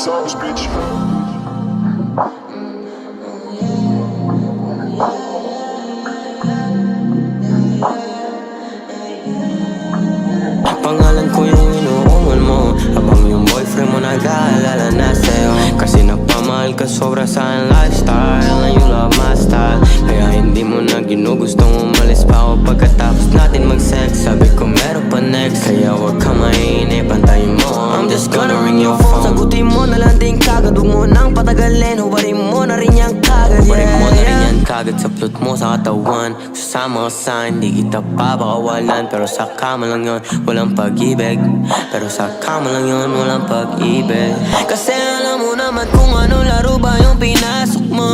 sauce, bitch. Pangalan ko yung inuungan mo, habang yung boyfriend mo nag-aalala na sa'yo. Kasi nagpamahal ka sobra sa aking lifestyle, and you love my style. Kaya hindi mo na ginugustong umalis pa ako pagkatapos natin mag-sex. Sabi ko meron pa next, kaya wag ka mainip, antayin mo. I'm just gonna ring your phone. Sagutin mo na lang din kagad, huwag mo nang patagalin. Hubarin mo na rin yan kagad, hubarin mo na rin yan kagad sa plot mo sa katawan. Sasama ka sa hindi kita papakawalan, pero sa kama lang yun, walang pag-ibig. Pero sa kama lang yun, walang pag-ibig. Kasi alam mo naman kung ano laro ba yung pinasok mo.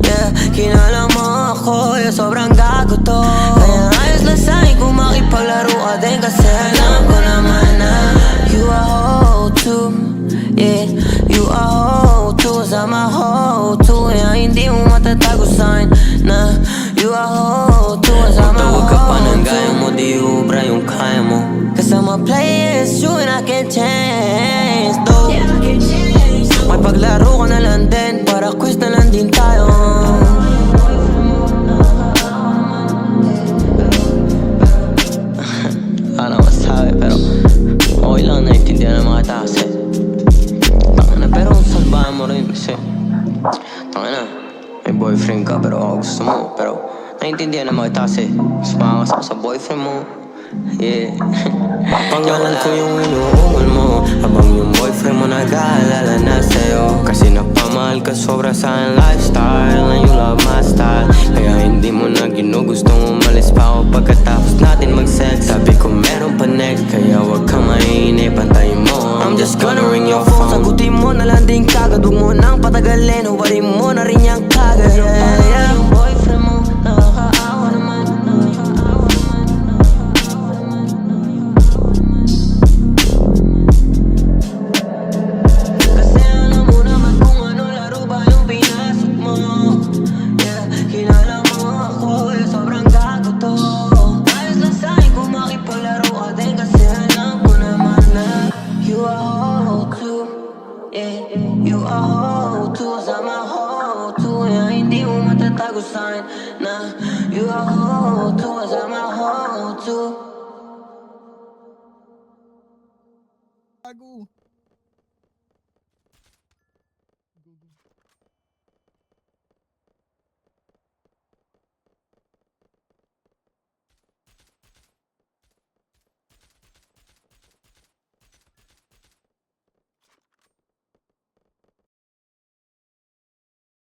Yeah, kinala mo ako, yeah, sobrang gago to. Kaya ayos lang sa'kin kung makipaglaro ka din. Kasi alam ko naman na you are hoe too. Yeah, you are hoe too. Sama hoe too. Yeah, hindi mo matatago sa'kin na you are hoe too. Sama hoe too. Huwag ka pa ng gaya mo, di ubra yung kaya mo. Kasama play is you and I can't change though. May paglaro ka na lang din, para quiz na lang din tayo. Wala masabi pero okay lang, naiintindihan ng mga tao kasi tangina, pero salbahan mo rin kasi tangina, may boyfriend ka pero ako gusto mo. Pero naiintindihan ng mga tao kasi sumama ka sa boyfriend mo. Yeah. Pangalan ko yung inuungan mo, habang yung boyfriend mo nag-aalala na sa'yo. Kasi nagpamahal ka sobra sa aking lifestyle, and you love my style. Kaya hindi mo na ginugustong umalis pa ako pagkatapos natin mag-sex. Sabi ko meron pa next, kaya wag ka mainip, antayin mo. I'm just gonna ring your phone. Sagutin mo na lang din kagad, huwag mo nang patagalin. Hubarin mo na rin yan kagad. Yeah, yeah. Yung boyfriend mo, nakakaawa naman. You are hoe too, sama hoe too. Yeah, hindi mo matatago sa'kin na you are hoe too, sama hoe too.